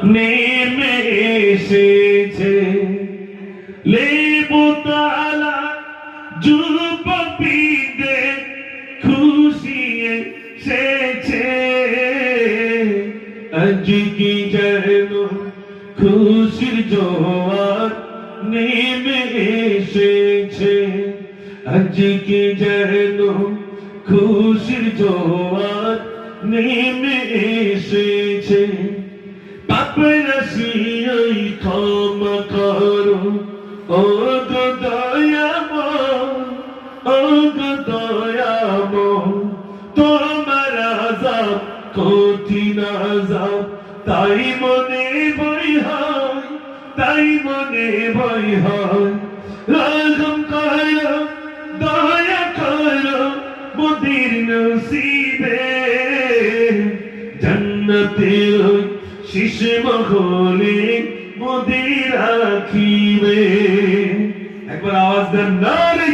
নেমে এসেছে লেবু তালা যুবকদের খুশি এসেছে আজকে যেন খুশির জোয়ার নেমে এসেছে আজকে যেন খুশির জোয়ার নেমে এসেছে পাপরাশিয়াই ক্ষমা করো ও গো দয়াময় তোমার আযাব কঠিন আযাব তাই মনে ভয় হয় রহম করো দয়া করো মোদের নসিবে জান্নাতের শিশ মহলে মোদের রাখিবে একবার আওয়াজ দেন নারে